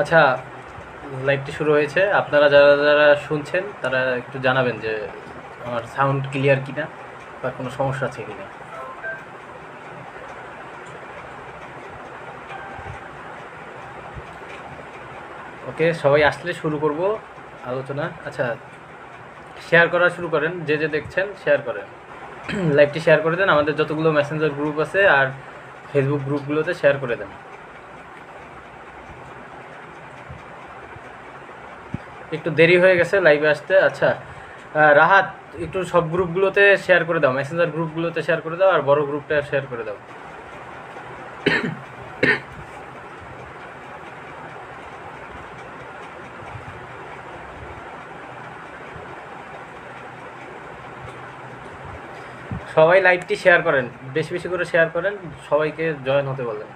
আচ্ছা, লাইভটি শুরু হয়েছে। আপনারা যারা যারা শুনছেন তারা একটু জানাবেন যে আমার সাউন্ড ক্লিয়ার কিনা বা কোনো সমস্যা আছে কিনা। ওকে, সবাই আসলে শুরু করব আলোচনা। আচ্ছা, শেয়ার করা শুরু করেন, যে যে দেখছেন শেয়ার করেন। লাইভটি শেয়ার করে দেন, আমাদের যতগুলো মেসেঞ্জার গ্রুপ আছে আর ফেসবুক গ্রুপগুলোতে শেয়ার করে দেন। একটু দেরি হয়ে গেছে লাইভে আসতে। আচ্ছা, রাহাত, একটু সব গ্রুপগুলোতে শেয়ার করে দাও, মেসেঞ্জার গ্রুপগুলোতে শেয়ার করে দাও আর বড় গ্রুপটা শেয়ার করে দাও। সবাই লাইভটি শেয়ার করেন, বেশি বেশি করে শেয়ার করেন, সবাইকে জয়েন হতে বলেন।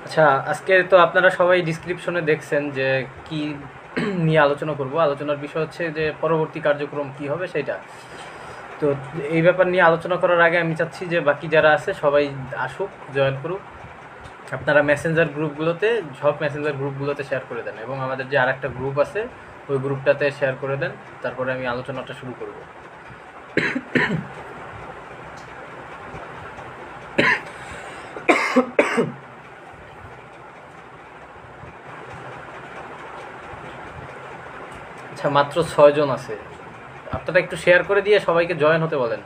আচ্ছা, আজকে তো আপনারা সবাই ডিসক্রিপশনে দেখছেন যে কি নিয়ে আলোচনা করব। আলোচনার বিষয় হচ্ছে যে পরবর্তী কার্যক্রম কি হবে সেটা। তো এই ব্যাপার নিয়ে আলোচনা করার আগে আমি চাচ্ছি যে বাকি যারা আছে সবাই আসুক, জয়েন করুক। আপনারা মেসেঞ্জার গ্রুপগুলোতে, সব মেসেঞ্জার গ্রুপগুলোতে শেয়ার করে দেন এবং আমাদের যে আরেকটা গ্রুপ আছে ওই গ্রুপটাতে শেয়ার করে দেন। তারপরে আমি আলোচনাটা শুরু করব। আচ্ছা, মাত্র 6 জন আছে। আপনারা একটু শেয়ার করে দিয়ে সবাইকে জয়েন হতে বলেন।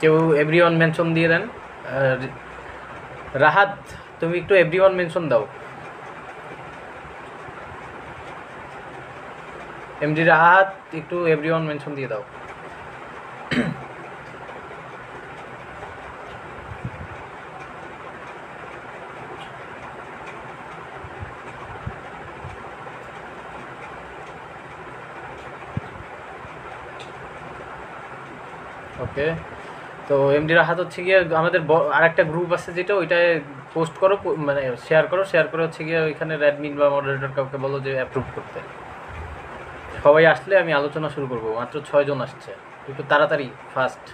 কেউ এভরিওয়ান মেনশন দিয়ে দেন। রাহাত, তুমি একটু এভরিওয়ান মেনশন দাও। এমডি রাহাত, একটু এভরিওয়ান মেনশন দিয়ে দাও। ওকে, তো এমডি রাহাত হচ্ছে গিয়ে আমাদের আরেকটা গ্রুপ আছে যেটা, ওইটায় পোস্ট করো, মানে শেয়ার করো। শেয়ার করে হচ্ছে গিয়ে ওইখানে অ্যাডমিন বা মডারেটর কাউকে বলো যে অ্যাপ্রুভ করতে। সবাই আসলে আমি আলোচনা শুরু করব। মাত্র 6 জন আসছে, একটু তাড়াতাড়ি, ফাস্ট।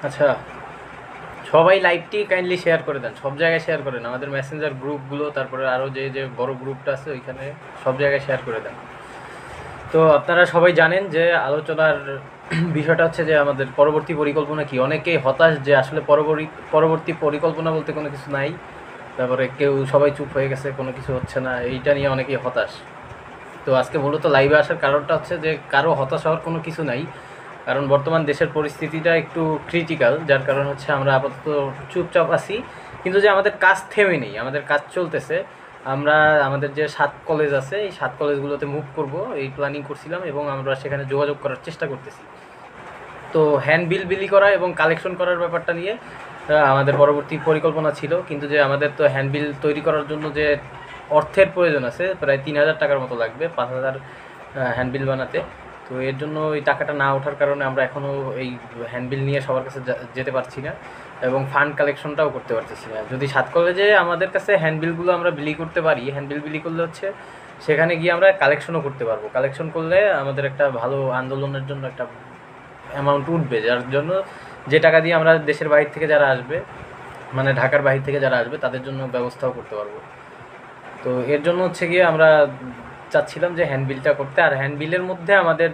আচ্ছা, সবাই লাইভটি কাইন্ডলি শেয়ার করে দেন, সব জায়গায় শেয়ার করেন, আমাদের মেসেঞ্জার গ্রুপগুলো, তারপরে আরও যে যে বড় গ্রুপটা আছে ওইখানে সব জায়গায় শেয়ার করে দেন। তো আপনারা সবাই জানেন যে আলোচনার বিষয়টা হচ্ছে যে আমাদের পরবর্তী পরিকল্পনা কি। অনেকেই হতাশ যে আসলে পরবর্তী পরিকল্পনা বলতে কোনো কিছু নাই, তারপরে কেউ সবাই চুপ হয়ে গেছে, কোনো কিছু হচ্ছে না, এইটা নিয়ে অনেকেই হতাশ। তো আজকে মূলত লাইভে আসার কারণটা হচ্ছে যে কারো হতাশ হওয়ার কোনো কিছু নাই, কারণ বর্তমান দেশের পরিস্থিতিটা একটু ক্রিটিক্যাল, যার কারণ হচ্ছে আমরা আপাতত চুপচাপ আছি। কিন্তু যে আমাদের কাজ থেমে নেই, আমাদের কাজ চলতেছে। আমরা আমাদের যে 7 কলেজ আছে এই 7 কলেজগুলোতে মুভ করব এই প্ল্যানিং করছিলাম এবং আমরা সেখানে যোগাযোগ করার চেষ্টা করতেছি। তো হ্যান্ডবিল বিলি করা এবং কালেকশন করার ব্যাপারটা নিয়ে আমাদের পরবর্তী পরিকল্পনা ছিল, কিন্তু যে আমাদের তো হ্যান্ডবিল তৈরি করার জন্য যে অর্থের প্রয়োজন আছে, প্রায় 3000 টাকার মতো লাগবে 5000 হ্যান্ডবিল বানাতে। তো এর জন্য এই টাকাটা না ওঠার কারণে আমরা এখনও এই হ্যান্ডবিল নিয়ে সবার কাছে যেতে পারছি না এবং ফান্ড কালেকশনটাও করতে পারতেছি না। যদি 7 কলেজে আমাদের কাছে হ্যান্ডবিলগুলো আমরা বিলি করতে পারি, হ্যান্ডবিল বিলি করলে হচ্ছে সেখানে গিয়ে আমরা কালেকশনও করতে পারবো। কালেকশন করলে আমাদের একটা ভালো আন্দোলনের জন্য একটা অ্যামাউন্ট উঠবে, যার জন্য যে টাকা দিয়ে আমরা দেশের বাইরে থেকে যারা আসবে, মানে ঢাকার বাইরে থেকে যারা আসবে তাদের জন্য ব্যবস্থাও করতে পারবো। তো এর জন্য হচ্ছে গিয়ে আমরা চাচ্ছিলাম যে হ্যান্ডবিলটা করতে। আর হ্যান্ডবিলের মধ্যে আমাদের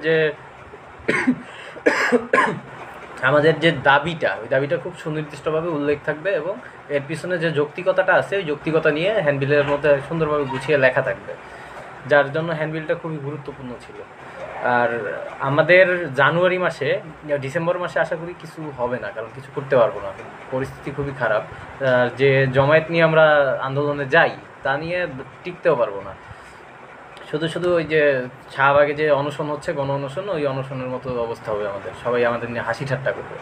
যে দাবিটা, ওই দাবিটা খুব সুনির্দিষ্টভাবে উল্লেখ থাকবে এবং এর পিছনে যে যৌক্তিকতাটা আছে ওই যৌক্তিকতা নিয়ে হ্যান্ডবিলের মধ্যে সুন্দরভাবে গুছিয়ে লেখা থাকবে। যার জন্য হ্যান্ডবিলটা খুবই গুরুত্বপূর্ণ ছিল। আর আমাদের জানুয়ারি মাসে, ডিসেম্বর মাসে আশা করি কিছু হবে না, কারণ কিছু করতে পারবো না, পরিস্থিতি খুবই খারাপ। যে জমায়েত নিয়ে আমরা আন্দোলনে যাই তা নিয়ে টিকতেও পারবো না। শুধু শুধু ওই যে শাহবাগে যে অনশন হচ্ছে, গণ অনশন, ওই অনশনের মতো অবস্থা হবে আমাদের, সবাই আমাদের নিয়ে হাসি ঠাট্টা করবে।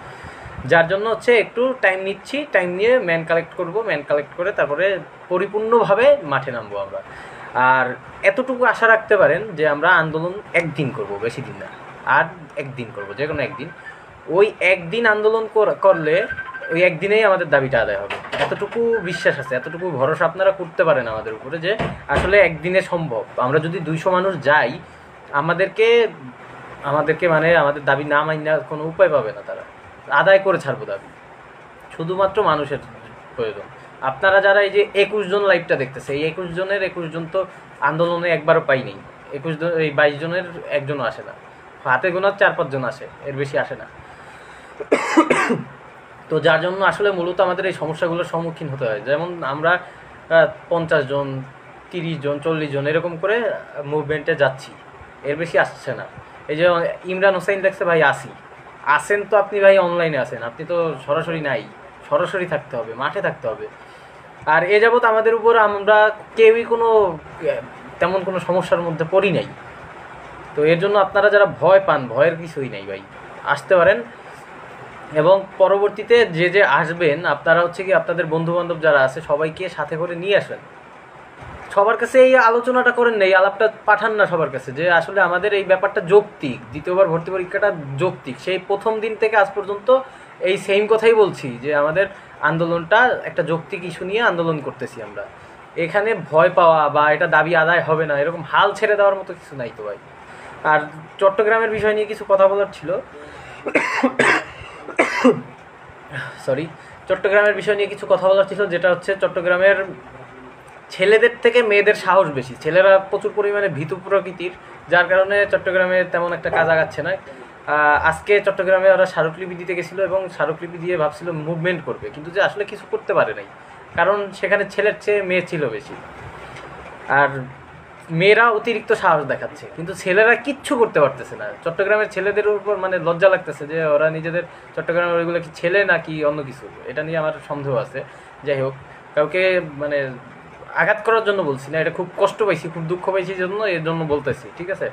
যার জন্য হচ্ছে একটু টাইম নিচ্ছি, টাইম নিয়ে ম্যান কালেক্ট করব, ম্যান কালেক্ট করে তারপরে পরিপূর্ণভাবে মাঠে নামবো আমরা। আর এতটুকু আশা রাখতে পারেন যে আমরা আন্দোলন একদিন করব, বেশি দিন না, আর একদিন করব, যে কোনো একদিন। ওই একদিন আন্দোলন করলে ওই একদিনেই আমাদের দাবিটা আদায় হবে, এতটুকু বিশ্বাস আছে, এতটুকু ভরসা আপনারা করতে পারেন আমাদের উপরে যে আসলে একদিনে সম্ভব। আমরা যদি 200 মানুষ যাই, আমাদেরকে মানে আমাদের দাবি না মাইনা কোনো উপায় পাবে না, তারা আদায় করে ছাড়বো দাবি। শুধুমাত্র মানুষের প্রয়োজন। আপনারা যারা এই যে 21 জন লাইভটা দেখতেছে, এই 21 জনের 21 জন তো আন্দোলনে একবারও পাইনি। 21 জন, এই 22 জনের একজনও আসে না, হাতে গোনা 4-5 জন আসে, এর বেশি আসে না। তো যার জন্য আসলে মূলত আমাদের এই সমস্যাগুলোর সম্মুখীন হতে হয়। যেমন আমরা 50 জন, 30 জন, 40 জন এরকম করে মুভমেন্টে যাচ্ছি, এর বেশি আসছে না। এই যে ইমরান হোসেন দেখছে ভাই আসেন তো আপনি ভাই, অনলাইনে আসেন, আপনি তো সরাসরি নাই, সরাসরি থাকতে হবে, মাঠে থাকতে হবে। আর এ যাবৎ আমাদের উপর আমরা কেউই কোনো তেমন কোনো সমস্যার মধ্যে পড়ি নাই। তো এর জন্য আপনারা যারা ভয় পান, ভয়ের কিছুই নাই ভাই, আসতে পারেন। এবং পরবর্তীতে যে আসবেন, আপনারা হচ্ছে কি আপনাদের বন্ধুবান্ধব যারা আছে সবাইকে সাথে করে নিয়ে আসেন। সবার কাছে এই আলোচনাটা করেন না, এই আলাপটা পাঠান না সবার কাছে, যে আসলে আমাদের এই ব্যাপারটা যৌক্তিক, দ্বিতীয়বার ভর্তি পরীক্ষাটা যৌক্তিক। সেই প্রথম দিন থেকে আজ পর্যন্ত এই সেম কথাই বলছি যে আমাদের আন্দোলনটা একটা যৌক্তিক ইস্যু নিয়ে আন্দোলন করতেছি আমরা। এখানে ভয় পাওয়া বা এটা দাবি আদায় হবে না এরকম হাল ছেড়ে দেওয়ার মতো কিছু নাই তো ভাই। আর চট্টগ্রামের বিষয় নিয়ে কিছু কথা বলার ছিল, চট্টগ্রামের বিষয় নিয়ে কিছু কথা বলার ছিল, যেটা হচ্ছে চট্টগ্রামের ছেলেদের থেকে মেয়েদের সাহস বেশি। ছেলেরা প্রচুর পরিমাণে ভীতু প্রকৃতির, যার কারণে চট্টগ্রামে তেমন একটা কাজ আগাচ্ছে না। আজকে চট্টগ্রামে ওরা স্মারকলিপি দিতে গেছিলো এবং স্মারকলিপি দিয়ে ভাবছিল মুভমেন্ট করবে, কিন্তু যে আসলে কিছু করতে পারে নাই, কারণ সেখানে ছেলের চেয়ে মেয়ে ছিল বেশি। আর মেয়েরা অতিরিক্ত সাহস দেখাচ্ছে, কিন্তু ছেলেরা কিচ্ছু করতে পারতেছে না। চট্টগ্রামের ছেলেদের উপর মানে লজ্জা লাগতেছে যে ওরা নিজেদের চট্টগ্রামের ওইগুলো কি ছেলে নাকি অন্য কিছু, এটা নিয়ে আমার সন্দেহ আছে। যাই হোক, কাউকে মানে আঘাত করার জন্য বলছি না, এটা খুব কষ্ট পাইছি, খুব দুঃখ পাইছি জন্য এর জন্য বলতেছি, ঠিক আছে।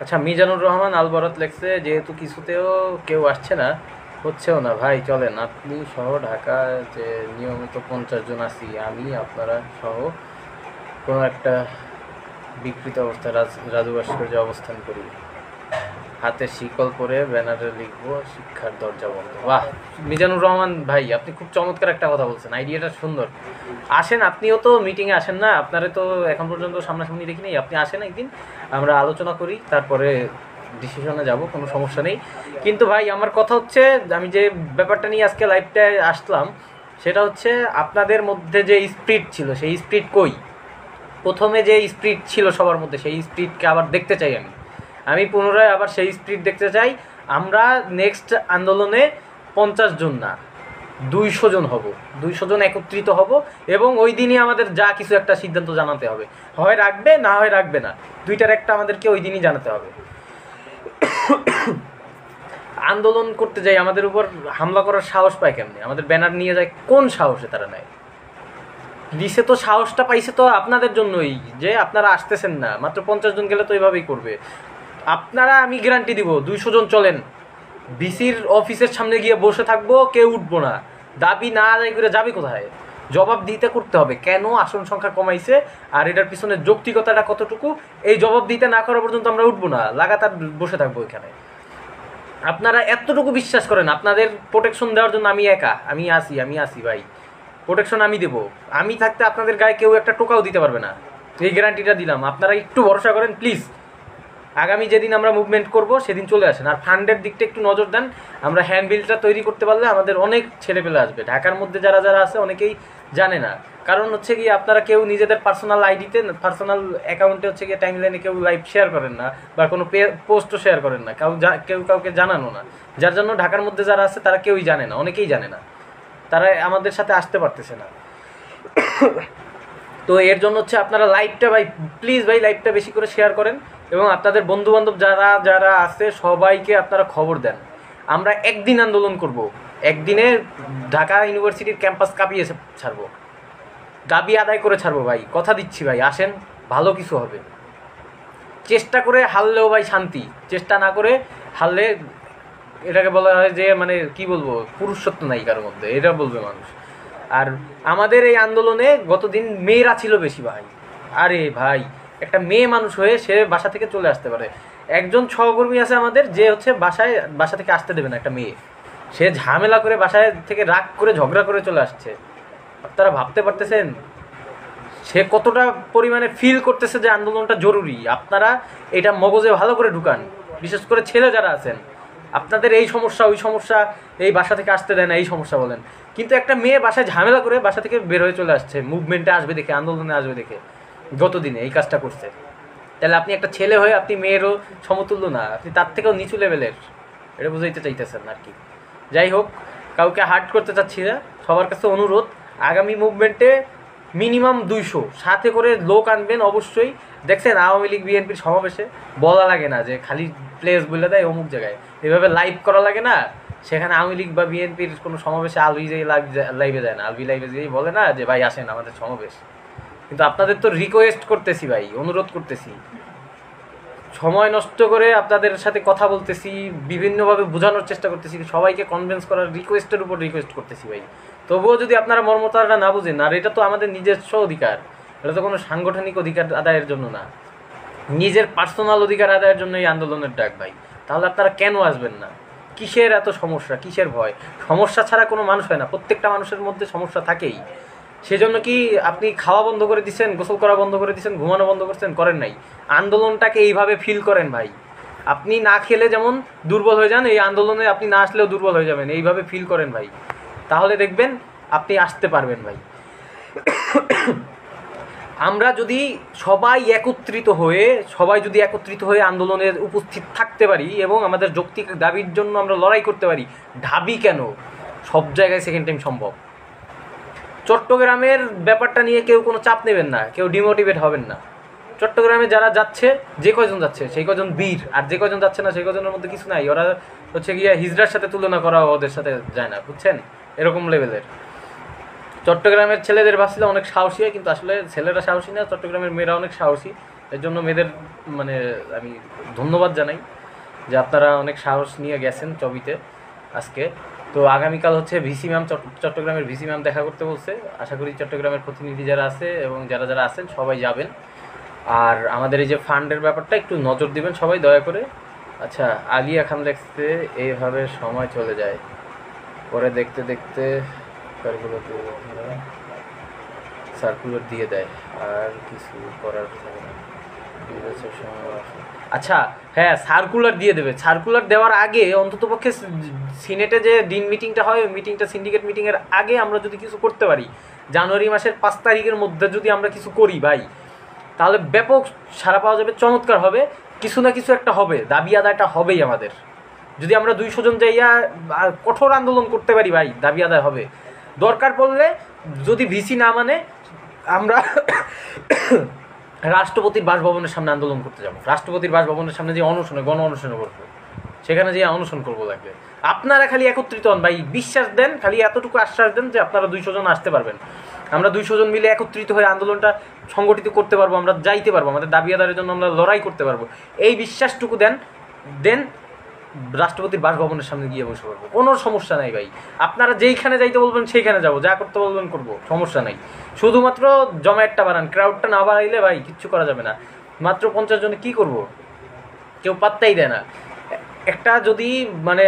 আচ্ছা, মিজানুর রহমান আলবরাত লেখছে, যেহেতু কিছুতেও কেউ আসছে না, হচ্ছেও না ভাই, চলেন আপনি সহ ঢাকা যে নিয়মিত 50 জন আছি, আমি আপনারা সহ কোনো একটা বিকৃত অবস্থায় রাজু ভাস্কর্যে অবস্থান করি, হাতে শিকল পরে ব্যানারে লিখবো শিক্ষার দরজা বন্ধ। বাহ মিজানুর রহমান ভাই, আপনি খুব চমৎকার একটা কথা বলছেন, আইডিয়াটা সুন্দর। আসেন, আপনিও তো মিটিংয়ে আসেন না, আপনারে তো এখন পর্যন্ত সামনাসামনি দেখি নেই, আপনি আসেন একদিন, আমরা আলোচনা করি, তারপরে ডিসিশনে যাব, কোনো সমস্যা নেই। কিন্তু ভাই আমার কথা হচ্ছে, আমি যে ব্যাপারটা নিয়ে আজকে লাইভটায় আসলাম, সেটা হচ্ছে আপনাদের মধ্যে যে স্পিরিট ছিল, সেই স্পিরিট কই? প্রথমে যে স্পিরিট ছিল সবার মধ্যে, সেই স্পিরিটকে আবার দেখতে চাই আমি পুনরায় আবার সেই স্পিরিট দেখতে চাই। আমরা নেক্সট আন্দোলনে 50 জন না 200 জন হব, 200 জন একত্রিত হব, এবং ওই দিনই আমাদের যা কিছু একটা সিদ্ধান্ত জানাতে হবে, হয় রাখবে না হয় রাখবে না, দুইটার একটা আমাদেরকে ওই দিনই জানাতে হবে। আন্দোলন করতে যাই, আমাদের উপর হামলা করার সাহস পায় কেমনে? আমাদের ব্যানার নিয়ে যায় কোন সাহসে তারা নেয়? দিছে তো, সাহসটা পাইছে তো আপনাদের জন্যই, যে আপনারা আসতেছেন না। মাত্র 50 জন গেলে তো এইভাবেই করবে। আপনারা, আমি গ্যারান্টি দিব, 200 জন চলেন, ডিসির অফিসের সামনে গিয়ে বসে থাকবো, কেউ উঠবো না। দাবি না আদায় করে যাবে কোথায়? জবাব দিতে করতে হবে কেন আসন সংখ্যা কমাইছে, আর এটার পিছনে যৌক্তিকতাটা কতটুকু, এই জবাব দিতে না করা পর্যন্ত আমরা উঠবো না, লাগাতার বসে থাকবো এখানে। আপনারা এতটুকু বিশ্বাস করেন, আপনাদের প্রোটেকশন দেওয়ার জন্য আমি একা, আমি আসি ভাই, প্রোটেকশন আমি দেবো। আমি থাকতে আপনাদের গায়ে কেউ একটা টোকাও দিতে পারবে না, এই গ্যারান্টিটা দিলাম। আপনারা একটু ভরসা করেন প্লিজ। আগামী যেদিন আমরা মুভমেন্ট করব সেদিন চলে আসেন। আর ফান্ডের দিকটা একটু নজর দেন। আমরা হ্যান্ডবিলটা তৈরি করতে পারলে আমাদের অনেক ছেলেপেলে আসবে। ঢাকার মধ্যে যারা যারা আছে অনেকেই জানে না, কারণ হচ্ছে কি আপনারা কেউ নিজেদের পার্সোনাল আইডিতে, পার্সোনাল অ্যাকাউন্টে হচ্ছে কি টাইমলাইনে কেউ লাইভ শেয়ার করেন না, বা কোনো পোস্টও শেয়ার করেন না, কেউ কাউকে জানানো না। যার জন্য ঢাকার মধ্যে যারা আছে তারা কেউই জানে না, অনেকেই জানে না, তারা আমাদের সাথে আসতে পারতেছে না। তো এর জন্য হচ্ছে আপনারা লাইভটা ভাই প্লিজ ভাই লাইভটা বেশি করে শেয়ার করেন, এবং আপনাদের বন্ধুবান্ধব যারা যারা আছে সবাইকে আপনারা খবর দেন। আমরা একদিন আন্দোলন করব, একদিনে ঢাকা ইউনিভার্সিটির ক্যাম্পাস কাঁপিয়ে ছাড়বো, দাবি আদায় করে ছাড়বো ভাই, কথা দিচ্ছি ভাই। আসেন, ভালো কিছু হবে। চেষ্টা করে হারলেও ভাই শান্তি, চেষ্টা না করে হারলে এটাকে বলা হয় যে মানে কি বলবো, পুরুষত্ব নাই কারোর মধ্যে, এটা বলবে মানুষ। আর আমাদের এই আন্দোলনে গতদিন মেয়েরা ছিল বেশি ভাই। আরে ভাই, একটা মেয়ে মানুষ হয়ে সে বাসা থেকে চলে আসতে পারে। একজন সহকর্মী আছে আমাদের, যে হচ্ছে বাসা থেকে আসতে দেবে না, একটা মেয়ে, সে ঝামেলা করে বাসায় থেকে রাগ করে ঝগড়া করে চলে আসছে। আপনারা ভাবতে পারতেছেন সে কতটা পরিমাণে ফিল করতেছে যে আন্দোলনটা জরুরি। আপনারা এটা মগজে ভালো করে ঢুকান, বিশেষ করে ছেলে যারা আছেন। আপনাদের এই সমস্যা ওই সমস্যা, এই বাসা থেকে আসতে দেয় না, এই সমস্যা বলেন, কিন্তু একটা মেয়ে বাসায় ঝামেলা করে বাসা থেকে বের হয়ে চলে আসছে, মুভমেন্টে আসবে দেখে, আন্দোলনে আসবে দেখে গতদিনে এই কাজটা করছে। তাহলে আপনি একটা ছেলে হয়ে আপনি মেয়েরও সমতুল্য না, আপনি তার থেকেও নিচু লেভেলের, এটা বুঝাইতে চাইতেছেন আর কি। যাই হোক, কাউকে হার্ট করতে চাচ্ছি না, সবার কাছে অনুরোধ, আগামী মুভমেন্টে মিনিমাম 200 সাথে করে লোক আনবেন অবশ্যই। দেখছেন আওয়ামী লীগ বিএনপির সমাবেশে বলা লাগে না যে খালি প্লেস বলে দেয় অমুক জায়গায়, এভাবে লাইভ করা লাগে না। সেখানে আওয়ামী লীগ বা বিএনপির কোনো সমাবেশে আলবি যে লাইভে যায় না, আলবি লাইভে যেই বলে না যে ভাই আসেন আমাদের সমাবেশ। কিন্তু আপনাদের তো রিকোয়েস্ট করতেছি ভাই, অনুরোধ করতেছি, সময় নষ্ট করে আপনাদের সাথে কথা বলতেছি, বিভিন্নভাবে বোঝানোর চেষ্টা করতেছি, সবাইকে কনভিন্স করার রিকোয়েস্টের উপর রিকোয়েস্ট করতেছি ভাই। তবুও যদি আপনারা মর্মতাটা না বুঝেন, আর এটা তো আমাদের নিজস্ব অধিকার, এটা তো কোনো সাংগঠনিক অধিকার আদায়ের জন্য না, নিজের পার্সোনাল অধিকার আদায়ের জন্য এই আন্দোলনের ডাক ভাই। তাহলে আপনারা কেন আসবেন না? কিসের এত সমস্যা, কিসের ভয়? সমস্যা ছাড়া কোনো মানুষ হয় না, প্রত্যেকটা মানুষের মধ্যে সমস্যা থাকেই। সেজন্য কি আপনি খাওয়া বন্ধ করে দিচ্ছেন, গোসল করা বন্ধ করে দিচ্ছেন, ঘুমানো বন্ধ করছেন? করেন নাই। আন্দোলনটাকে এইভাবে ফিল করেন ভাই। আপনি না খেলে যেমন দুর্বল হয়ে যান, এই আন্দোলনে আপনি না আসলেও দুর্বল হয়ে যাবেন, এইভাবে ফিল করেন ভাই, তাহলে দেখবেন আপনি আসতে পারবেন ভাই। আমরা যদি সবাই একত্রিত হয়ে আন্দোলনে উপস্থিত থাকতে পারি এবং আমাদের যৌক্তিক দাবির জন্য আমরা লড়াই করতে পারি, ঢাবি কেন, সব জায়গায় সেকেন্ড টাইম সম্ভব। চট্টগ্রামের ব্যাপারটা নিয়ে কেউ কোনো চাপ নেবেন না, কেউ ডিমোটিভেট হবেন না। চট্টগ্রামে যারা যাচ্ছে, যে কয়জন যাচ্ছে সেই কয়জন বীর, আর যে কয়জন যাচ্ছে না সেই কয়জনের মধ্যে কিছু নাই। ওরা হচ্ছে গিয়ে হিজড়ার সাথে তুলনা করা ওদের সাথে যায় না, বুঝছেন, এরকম লেভেলের। চট্টগ্রামের ছেলেদের ভাবছিল অনেক সাহসী হয়, কিন্তু আসলে ছেলেরা সাহসী না, চট্টগ্রামের মেয়েরা অনেক সাহসী। এর জন্য মেয়েদের মানে আমি ধন্যবাদ জানাই যে আপনারা অনেক সাহস নিয়ে গেছেন চবিতে আজকে। তো আগামীকাল হচ্ছে ভিসি ম্যাম, চট্টগ্রামের ভিসি ম্যাম দেখা করতে বলছে। আশা করি চট্টগ্রামের প্রতিনিধি যারা আছে এবং যারা যারা আছেন সবাই যাবেন। আর আমাদের এই যে ফান্ডের ব্যাপারটা একটু নজর দিবেন সবাই দয়া করে। আচ্ছা, আলিয়া খান লেখছে এইভাবে সময় চলে যায়, পরে দেখতে দেখতে সার্কুলার দিয়ে দেয়, আর কিছু করার থাকে না। আচ্ছা হ্যাঁ, সার্কুলার দিয়ে দেবে। সার্কুলার দেওয়ার আগে অন্ততপক্ষে সিনেটে যে দিন মিটিংটা হয়, ওই মিটিংটা সিন্ডিকেট মিটিংয়ের আগে আমরা যদি কিছু করতে পারি, জানুয়ারি মাসের 5 তারিখের মধ্যে যদি আমরা কিছু করি ভাই, তাহলে ব্যাপক সাড়া পাওয়া যাবে, চমৎকার হবে। কিছু না কিছু একটা হবে, দাবি আদায়টা হবেই আমাদের। যদি আমরা 200 জন যাইয়া কঠোর আন্দোলন করতে পারি ভাই, দাবি আদায় হবে। দরকার পড়লে যদি ভিসি না মানে আমরা রাষ্ট্রপতির বাসভবনের সামনে আন্দোলন করতে যাবো, রাষ্ট্রপতির বাসভবনের সামনে যে অনশনে, গণ অনশনে করবো, সেখানে যে অনশন করবো লাগবে। আপনারা খালি একত্রিত হন ভাই, বিশ্বাস দেন, খালি এতটুকু আশ্বাস দেন যে আপনারা 200 জন আসতে পারবেন। আমরা 200 জন মিলে একত্রিত হয়ে আন্দোলনটা সংগঠিত করতে পারবো, আমরা যাইতে পারবো, আমাদের দাবি আদায়ের জন্য আমরা লড়াই করতে পারবো। এই বিশ্বাসটুকু দেন রাষ্ট্রপতির বাসভবনের সামনে গিয়ে বসে পড়বো, কোনো সমস্যা নাই ভাই। আপনারা যেইখানে যাইতে বলবেন সেইখানে যাবো, যা করতে বলবেন করবো, সমস্যা নাই। শুধুমাত্র জমায়েতটা বাড়ান, ক্রাউডটা না বাড়াইলে ভাই কিচ্ছু করা যাবে না। মাত্র 50 জনে কী করব, কেউ পাত্তাই দেয় না। একটা যদি মানে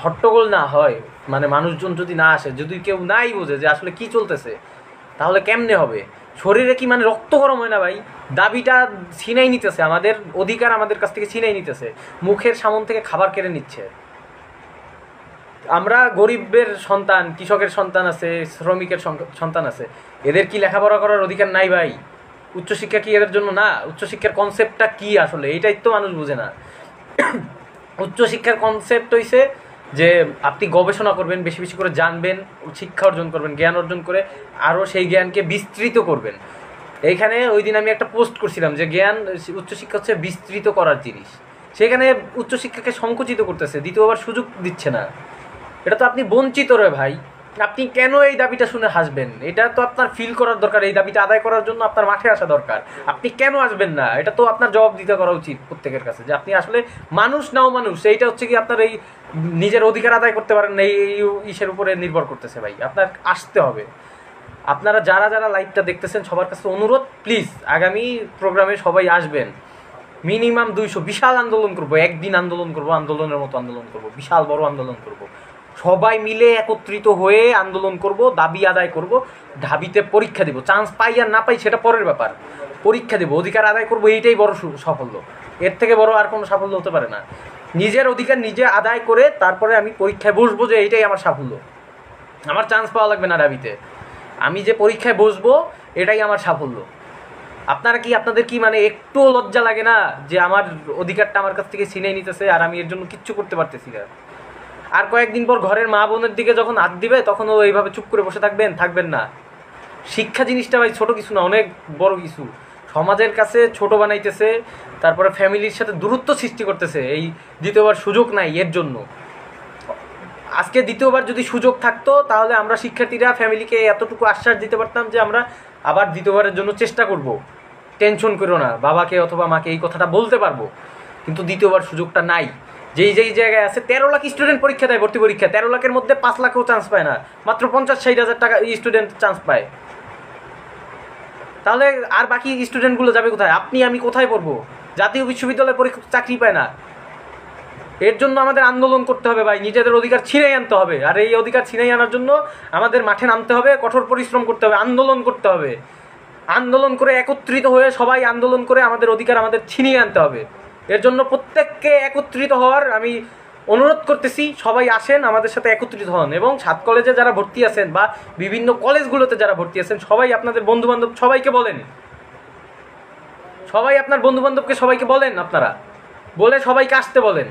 হট্টগোল না হয়, মানে মানুষজন যদি না আসে, যদি কেউ নাই বোঝে যে আসলে কি চলতেছে, তাহলে কেমনে হবে? শরীরে কি মানে রক্ত গরম হয় না ভাই? দাবিটা ছিনাই নিতেছে, আমাদের অধিকার আমাদের কাছ থেকে ছিনাই নিতেছে, মুখের সামন থেকে খাবার কেড়ে নিচ্ছে। আমরা গরিবের সন্তান, কৃষকের সন্তান আছে, শ্রমিকের সন্তান আছে, এদের কি লেখাপড়া করার অধিকার নাই ভাই? উচ্চশিক্ষা কি এদের জন্য না? উচ্চশিক্ষার কনসেপ্টটা কি আসলে, এইটাই তো মানুষ বুঝে না। উচ্চশিক্ষার কনসেপ্ট হইছে যে আপনি গবেষণা করবেন, বেশি বেশি করে জানবেন, শিক্ষা অর্জন করবেন, জ্ঞান অর্জন করে আরও সেই জ্ঞানকে বিস্তৃত করবেন। এইখানে ওই দিন আমি একটা পোস্ট করছিলাম যে জ্ঞান উচ্চশিক্ষা হচ্ছে বিস্তৃত করার জিনিস, সেখানে উচ্চশিক্ষাকে সংকুচিত করতেছে, দ্বিতীয়বার সুযোগ দিচ্ছে না। এটা তো আপনি বঞ্চিত রে ভাই। আপনি কেন এই দাবিটা শুনে হাসবেন? এটা তো আপনার ফিল করার দরকার, এই দাবিটা আদায় করার জন্য আপনার মাঠে আসা দরকার। আপনি কেন আসবেন না? এটা তো আপনার জবাব দিতে করা উচিত প্রত্যেকের কাছে, যে আপনি আসলে মানুষ নাও মানুষ। এইটা হচ্ছে কি আপনার এই নিজের অধিকার আদায় করতে পারেন এই ইসের উপরে নির্ভর করতেছে ভাই। আপনার আসতে হবে। আপনারা যারা যারা লাইভটা দেখতেছেন সবার কাছে অনুরোধ, প্লিজ আগামী প্রোগ্রামে সবাই আসবেন। মিনিমাম 200 বিশাল আন্দোলন করব, একদিন আন্দোলন করব, আন্দোলনের মতো আন্দোলন করব, বিশাল বড় আন্দোলন করব। সবাই মিলে একত্রিত হয়ে আন্দোলন করব, দাবি আদায় করব, ঢাবিতে পরীক্ষা দেব। চান্স পাই আর না পাই সেটা পরের ব্যাপার, পরীক্ষা দেব, অধিকার আদায় করব, এইটাই বড় সাফল্য। এর থেকে বড় আর কোনো সাফল্য হতে পারে না। নিজের অধিকার নিজে আদায় করে তারপরে আমি পরীক্ষায় বসবো, যে এইটাই আমার সাফল্য। আমার চান্স পাওয়া লাগবে না ঢাবিতে, আমি যে পরীক্ষায় বসবো এটাই আমার সাফল্য। আপনারা কি, আপনাদের কি মানে একটুও লজ্জা লাগে না যে আমার অধিকারটা আমার কাছ থেকে ছিনিয়ে নিতেছে আর আমি এর জন্য কিচ্ছু করতে পারতেছি না? আর কয়েকদিন পর ঘরের মা বোনের দিকে যখন হাত দিবে তখনও এইভাবে চুপ করে বসে থাকবেন না। শিক্ষা জিনিসটা ভাই ছোট কিছু না, অনেক বড় কিছু। সমাজের কাছে ছোট বানাইতেছে, তারপরে ফ্যামিলির সাথে দূরত্ব সৃষ্টি করতেছে এই দ্বিতীয়বার সুযোগ নাই এর জন্য। আজকে দ্বিতীয়বার যদি সুযোগ থাকতো তাহলে আমরা শিক্ষার্থীরা ফ্যামিলিকে এতটুকু আশ্বাস দিতে পারতাম যে আমরা আবার দ্বিতীয়বারের জন্য চেষ্টা করব, টেনশন করো না, বাবাকে অথবা মাকে এই কথাটা বলতে পারবো। কিন্তু দ্বিতীয়বার সুযোগটা নাই। যেই জায়গায় আছে 13 লাখ স্টুডেন্ট পরীক্ষা দেয়, ভর্তি পরীক্ষা, 13 লাখের মধ্যে 5 লাখও চান্স পায় না, মাত্র 50-60 হাজার টাকা স্টুডেন্ট চান্স পায়। তাহলে আর বাকি স্টুডেন্টগুলো যাবে কোথায়? আপনি আমি কোথায় পড়বো? জাতীয় বিশ্ববিদ্যালয়ে পরীক্ষা চাকরি পায় না। এর জন্য আমাদের আন্দোলন করতে হবে ভাই, নিজেদের অধিকার ছিনিয়ে আনতে হবে। আর এই অধিকার ছিনিয়ে আনার জন্য আমাদের মাঠে নামতে হবে, কঠোর পরিশ্রম করতে হবে, আন্দোলন করতে হবে। আন্দোলন করে একত্রিত হয়ে সবাই আন্দোলন করে আমাদের অধিকার আমাদের ছিনিয়ে আনতে হবে। এর জন্য প্রত্যেককে একত্রিত হওয়ার আমি অনুরোধ করতেছি। সবাই আসেন, আমাদের সাথে একত্রিত হন। এবং 7 কলেজে যারা ভর্তি আছেন বা বিভিন্ন কলেজগুলোতে যারা ভর্তি আছেন সবাই আপনাদের বন্ধুবান্ধব সবাইকে বলেন, সবাই আপনার বন্ধুবান্ধবকে সবাইকে বলেন, আপনারা বলে সবাইকে আসতে বলেন।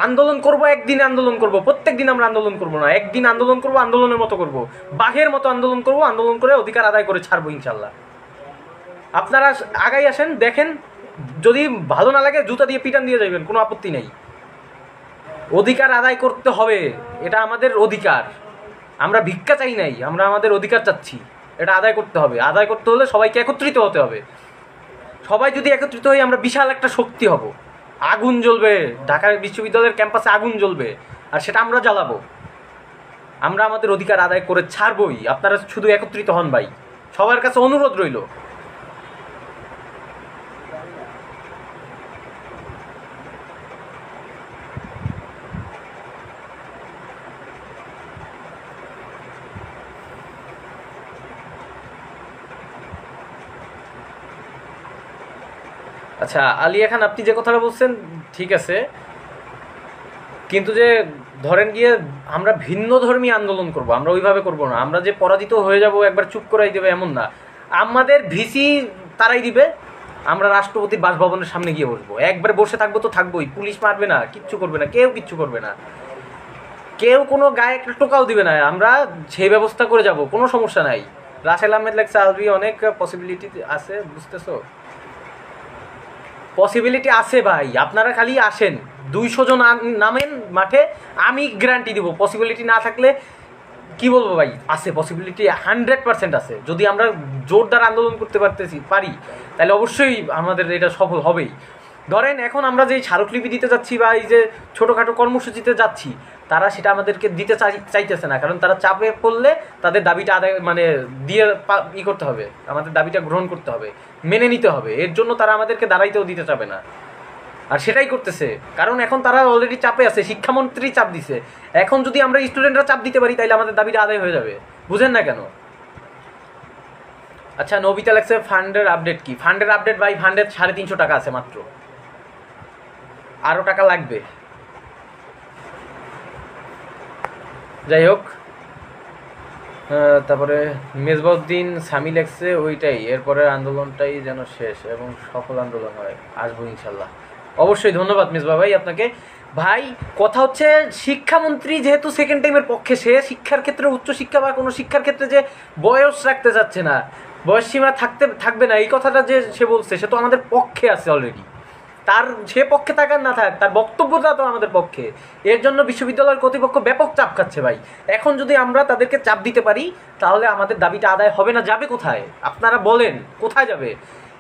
আন্দোলন করব, একদিন আন্দোলন করব, প্রত্যেক দিন আমরা আন্দোলন করব না, একদিন আন্দোলন করব, আন্দোলনের মতো করব, বাঘের মতো আন্দোলন করব, আন্দোলন করে অধিকার আদায় করে ছাড়বো ইনশাল্লাহ। আপনারা আগাই আসেন, দেখেন, যদি ভালো না লাগে জুতা দিয়ে পিটান দিয়ে যাবেন, কোনো আপত্তি নেই। অধিকার আদায় করতে হবে, এটা আমাদের অধিকার। আমরা ভিক্ষা চাই নাই, আমরা আমাদের অধিকার চাচ্ছি, এটা আদায় করতে হবে। আদায় করতে হলে সবাইকে একত্রিত হতে হবে। সবাই যদি একত্রিত হই আমরা বিশাল একটা শক্তি হব। আগুন জ্বলবে, ঢাকা বিশ্ববিদ্যালয়ের ক্যাম্পাসে আগুন জ্বলবে, আর সেটা আমরা জ্বালাবো। আমরা আমাদের অধিকার আদায় করে ছাড়বই। আপনারা শুধু একত্রিত হন ভাই, সবার কাছে অনুরোধ রইল। আচ্ছা আলিয়া খান, আপনি যে কথাটা বলছেন ঠিক আছে, কিন্তু যে ধরেন গিয়ে আমরা ভিন্ন ধর্মী আন্দোলন করব, আমরা ওইভাবে করব না। আমরা যে পরাজিত হয়ে যাব একবার চুপ করাই দেবে এমন না। আমাদের ভিসি তারাই দিবে, আমরা রাষ্ট্রপতির বাসভবনের সামনে গিয়ে বসবো, একবার বসে থাকবো তো থাকবোই। পুলিশ মারবে না, কিচ্ছু করবে না, কেউ কিচ্ছু করবে না, কেউ কোনো গায়ে একটা টোকাও দিবে না। আমরা সেই ব্যবস্থা করে যাব, কোনো সমস্যা নাই। রাসেল আহমেদ লেখছে আলবি অনেক পসিবিলিটি আছে, বুঝতেছো? পসিবিলিটি আছে ভাই, আপনারা খালি আসেন, 200 জন নামেন মাঠে, আমি গ্যারান্টি দিব। পসিবিলিটি না থাকলে কি বলবো ভাই, আছে পসিবিলিটি, 100% আছে। যদি আমরা জোরদার আন্দোলন করতে পারি তাহলে অবশ্যই আমাদের এটা সফল হবেই। ধরেন এখন আমরা যে স্মারকলিপি দিতে যাচ্ছি বা এই যে ছোটোখাটো কর্মসূচিতে যাচ্ছি, তারা সেটা আমাদেরকে দিতে চাইতেছে না, কারণ তারা চাপে পড়লে তাদের দাবিটা আদায় মানে দিয়ে করতে হবে, আমাদের দাবিটা গ্রহণ করতে হবে, মেনে নিতে হবে। এর জন্য তারা আমাদেরকে দাঁড়াইতেও দিতে চাবে না, আর সেটাই করতেছে। কারণ এখন তারা অলরেডি চাপে আছে, শিক্ষামন্ত্রী চাপ দিছে। এখন যদি আমরা স্টুডেন্টরা চাপ দিতে পারি তাহলে আমাদের দাবিটা আদায় হয়ে যাবে। বুঝেন না কেন? আচ্ছা নবিতা লেখছে ফান্ডের আপডেট কি? ফান্ডের আপডেট ভাই, ফান্ডের 350 টাকা আছে মাত্র, আরও টাকা লাগবে। যাই হোক, তারপরে মেজবাউদ্দিন সামি লেখছে ওইটাই, এরপরের আন্দোলনটাই যেন শেষ এবং সফল আন্দোলন হয়, আসবো ইনশাল্লাহ। অবশ্যই ধন্যবাদ মেজবা ভাই আপনাকে। ভাই কথা হচ্ছে, শিক্ষামন্ত্রী যেহেতু সেকেন্ড টাইমের পক্ষে, সে শিক্ষার ক্ষেত্রে, উচ্চশিক্ষা বা কোনো শিক্ষার ক্ষেত্রে যে বয়স রাখতে চাচ্ছে না, বয়সসীমা থাকবে না এই কথাটা যে সে বলছে, সে তো আমাদের পক্ষে আছে অলরেডি। তার সে পক্ষে থাকার না থাক, তার বক্তব্যটা তো আমাদের পক্ষে। এর জন্য বিশ্ববিদ্যালয়ের কর্তৃপক্ষ ব্যাপক চাপ খাচ্ছে ভাই। এখন যদি আমরা তাদেরকে চাপ দিতে পারি তাহলে আমাদের দাবিটা আদায় হবে না। যাবে কোথায় আপনারা বলেন, কোথায় যাবে?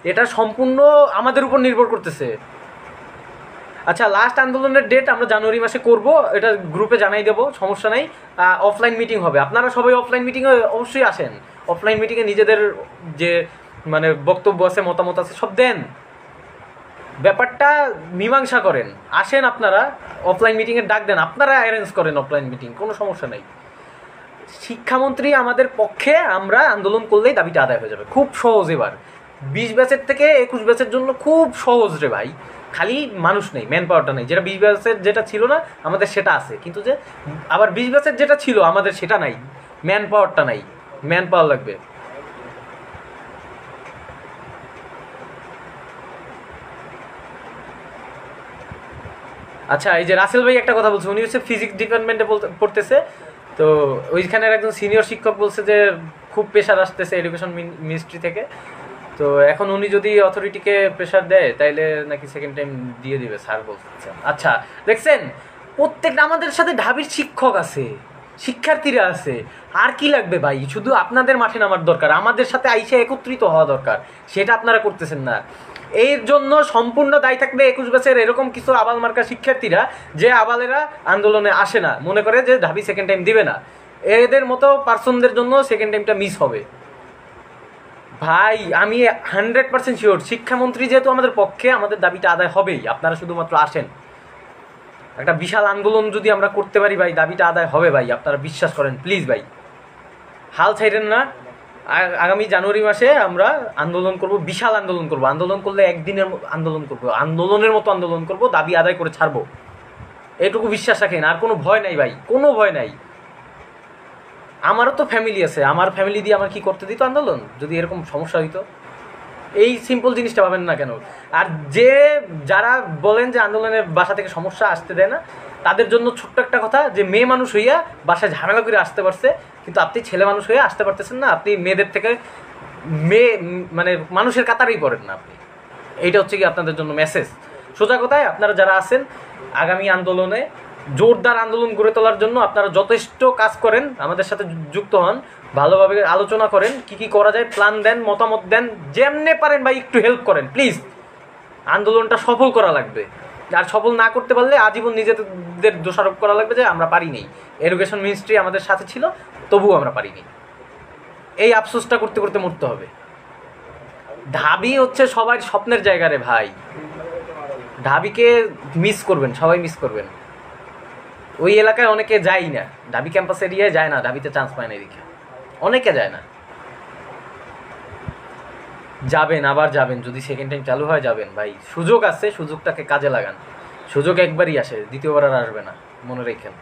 এটা সম্পূর্ণ আমাদের উপর নির্ভর করতেছে। আচ্ছা, লাস্ট আন্দোলনের ডেট আমরা জানুয়ারি মাসে করব, এটা গ্রুপে জানাই দেবো, সমস্যা নাই। অফলাইন মিটিং হবে, আপনারা সবাই অফলাইন মিটিংয়ে অবশ্যই আসেন। অফলাইন মিটিংয়ে নিজেদের যে মানে বক্তব্য আছে, মতামত আছে, সব দেন, ব্যাপারটা মীমাংসা করেন। আসেন আপনারা অফলাইন মিটিংয়ের ডাক দেন, আপনারা অ্যারেঞ্জ করেন অফলাইন মিটিং, কোনো সমস্যা নাই। শিক্ষামন্ত্রী আমাদের পক্ষে, আমরা আন্দোলন করলেই দাবিটা আদায় হয়ে যাবে। খুব সহজ। এবার 20 ব্যাচের থেকে 21 ব্যাচের জন্য খুব সহজ রে ভাই। খালি মানুষ নেই, ম্যান পাওয়ারটা নেই। যেটা 20 ব্যাচের যেটা ছিল না আমাদের সেটা আছে, কিন্তু যে আবার 20 ব্যাচের যেটা ছিল আমাদের সেটা নাই, ম্যান পাওয়ারটা নাই। ম্যান পাওয়ার লাগবে। আচ্ছা, এই যে রাসেল ভাই একটা কথা বলছে, উনি হচ্ছে ফিজিক্স ডিপার্টমেন্টে পড়তেছে। তো ওইখানের একজন সিনিয়র শিক্ষক বলছে যে খুব প্রেশার আসতেছে এডুকেশন মিনিস্ট্রি থেকে। তো এখন উনি যদি অথরিটিকে প্রেশার দেয় তাইলে নাকি সেকেন্ড টাইম দিয়ে দিবে স্যার বলছেন। আচ্ছা, দেখছেন প্রত্যেকটা আমাদের সাথে ঢাবির শিক্ষক আছে, শিক্ষার্থীরা আছে, আর কি লাগবে ভাই? শুধু আপনাদের মাঠে নামার দরকার, আমাদের সাথে আইসে একত্রিত হওয়া দরকার, সেটা আপনারা করতেছেন না। এর জন্য সম্পূর্ণ দায়ী থাকবে 21 ব্যাচের এরকম কিছু আবাল মার্কা শিক্ষার্থীরা, যে আবালেরা আন্দোলনে আসে না, মনে করে যে ঢাবি সেকেন্ড টাইম দিবে না। এদের মতো পার্সনদের জন্য সেকেন্ড টাইমটা মিস হবে ভাই। আমি 100% শিওর শিক্ষামন্ত্রী যেহেতু আমাদের পক্ষে, আমাদের দাবিটা আদায় হবেই। আপনারা শুধুমাত্র আসেন, একটা বিশাল আন্দোলন যদি আমরা করতে পারি ভাই, দাবিটা আদায় হবে ভাই। আপনারা বিশ্বাস করেন প্লিজ ভাই, হাল ছাইড়েন না। আগামী জানুয়ারি মাসে আমরা আন্দোলন করব, বিশাল আন্দোলন করব। আন্দোলন করলে একদিনের আন্দোলন করব, আন্দোলনের মতো আন্দোলন করব, দাবি আদায় করে ছাড়বো, এটুকু বিশ্বাস রাখেন। আর কোনো ভয় নাই ভাই, কোনো ভয় নাই। আমারও তো ফ্যামিলি আছে, আমার ফ্যামিলি দিয়ে আমার কি করতে দিত আন্দোলন যদি এরকম সমস্যা হইতো? এই সিম্পল জিনিসটা ভাবেন না কেন? আর যারা বলেন যে আন্দোলনের বাসা থেকে সমস্যা আসতে দেয় না, তাদের জন্য ছোট্ট একটা কথা, যে মেয়ে মানুষ হইয়া বাসায় ঝামেলা করে আসতে পারছে, কিন্তু আপনি ছেলে মানুষ হয়ে আসতে পারতেছেন না। আপনি মেয়েদের থেকে মানে মানুষের কাতারেই পড়েন না আপনি। এইটা হচ্ছে কি আপনাদের জন্য মেসেজ। সোজা কথায়, আপনারা যারা আছেন আগামী আন্দোলনে জোরদার আন্দোলন গড়ে তোলার জন্য আপনারা যথেষ্ট কাজ করেন, আমাদের সাথে যুক্ত হন, ভালোভাবে আলোচনা করেন, কি কি করা যায় প্ল্যান দেন, মতামত দেন, যেমনে পারেন ভাই একটু হেল্প করেন প্লিজ। আন্দোলনটা সফল করা লাগবে। আর সফল না করতে পারলে আজীবন নিজেদের দোষারোপ করা লাগবে যে আমরা পারিনি, এডুকেশন মিনিস্ট্রি আমাদের সাথে ছিল তবুও আমরা পারিনি। এই আফসোসটা করতে করতে মরতে হবে। ঢাবি হচ্ছে সবার স্বপ্নের জায়গা রে ভাই। ঢাবিকে মিস করবেন, সবাই মিস করবেন। ওই এলাকায় অনেকে যায় না, ঢাবি ক্যাম্পাস এরিয়ায় যায় না, ঢাবিতে চান্স পায় না, এদিকে অনেকে যায় না। যাবেন, আবার যাবেন, যদি সেকেন্ড টাইম চালু হয় যাবেন ভাই। সুযোগ আছে, সুযোগটাকে কাজে লাগান। সুযোগ একবারই আসে, দ্বিতীয়বার আর আসবে না, মনে রেখেন।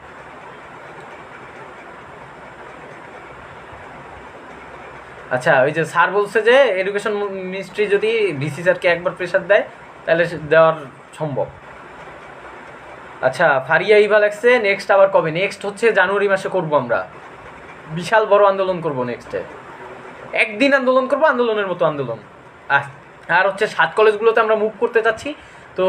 আচ্ছা, ওই যে স্যার বলছে যে এডুকেশন মিনিস্ট্রি যদি ভিসি স্যারকে একবার প্রেশার দেয় তাহলে দেওয়ার সম্ভব। আচ্ছা, ফারিয়া ইভা লাগছে, নেক্সট আবার কবে? নেক্সট হচ্ছে জানুয়ারি মাসে করব আমরা, বিশাল বড় আন্দোলন করব নেক্সটে। একদিন আন্দোলন করব, আন্দোলনের মতো আন্দোলন। আর হচ্ছে 7 কলেজগুলোতে আমরা মুভ করতে চাচ্ছি। তো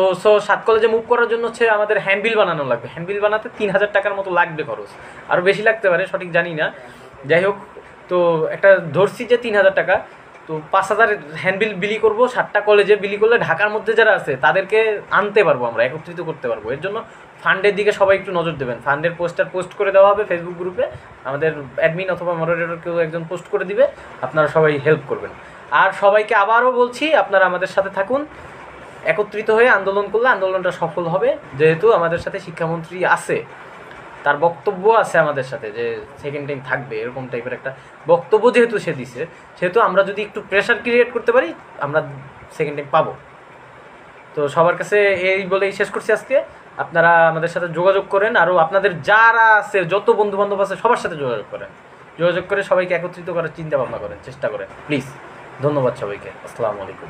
7 কলেজে মুভ করার জন্য হচ্ছে আমাদের হ্যান্ডবিল বানানো লাগবে। হ্যান্ডবিল বানাতে 3000 টাকার মতো লাগবে খরচ, আরও বেশি লাগতে পারে, সঠিক জানি না। যাই হোক, তো একটা ধরছি যে 3000 টাকা। তো 5000 হ্যান্ডবিল বিলি করবো। 7টা কলেজে বিলি করলে ঢাকার মধ্যে যারা আছে তাদেরকে আনতে পারবো, আমরা একত্রিত করতে পারবো। এর জন্য ফান্ডের দিকে সবাই একটু নজর দেবেন। ফান্ডের পোস্ট করে দেওয়া হবে ফেসবুক গ্রুপে, আমাদের অ্যাডমিন অথবা মডারেটর কেউ একজন পোস্ট করে দিবে, আপনারা সবাই হেল্প করবেন। আর সবাইকে আবারও বলছি, আপনারা আমাদের সাথে থাকুন, একত্রিত হয়ে আন্দোলন করলে আন্দোলনটা সফল হবে। যেহেতু আমাদের সাথে শিক্ষামন্ত্রী আছে, তার বক্তব্য আছে আমাদের সাথে যে সেকেন্ড টাইম থাকবে, এরকম টাইপের একটা বক্তব্য যেহেতু সে দিছে, সেহেতু আমরা যদি একটু প্রেশার ক্রিয়েট করতে পারি আমরা সেকেন্ড টাইম পাবো। তো সবার কাছে এই বলেই শেষ করছি আজকে। আপনারা আমাদের সাথে যোগাযোগ করেন, আরও আপনাদের যারা আছে, যত বন্ধুবান্ধব আছে সবার সাথে যোগাযোগ করেন। যোগাযোগ করে সবাইকে একত্রিত করার চিন্তা ভাবনা করেন, চেষ্টা করেন প্লিজ। ধন্যবাদ সবাইকে। আসসালামু আলাইকুম।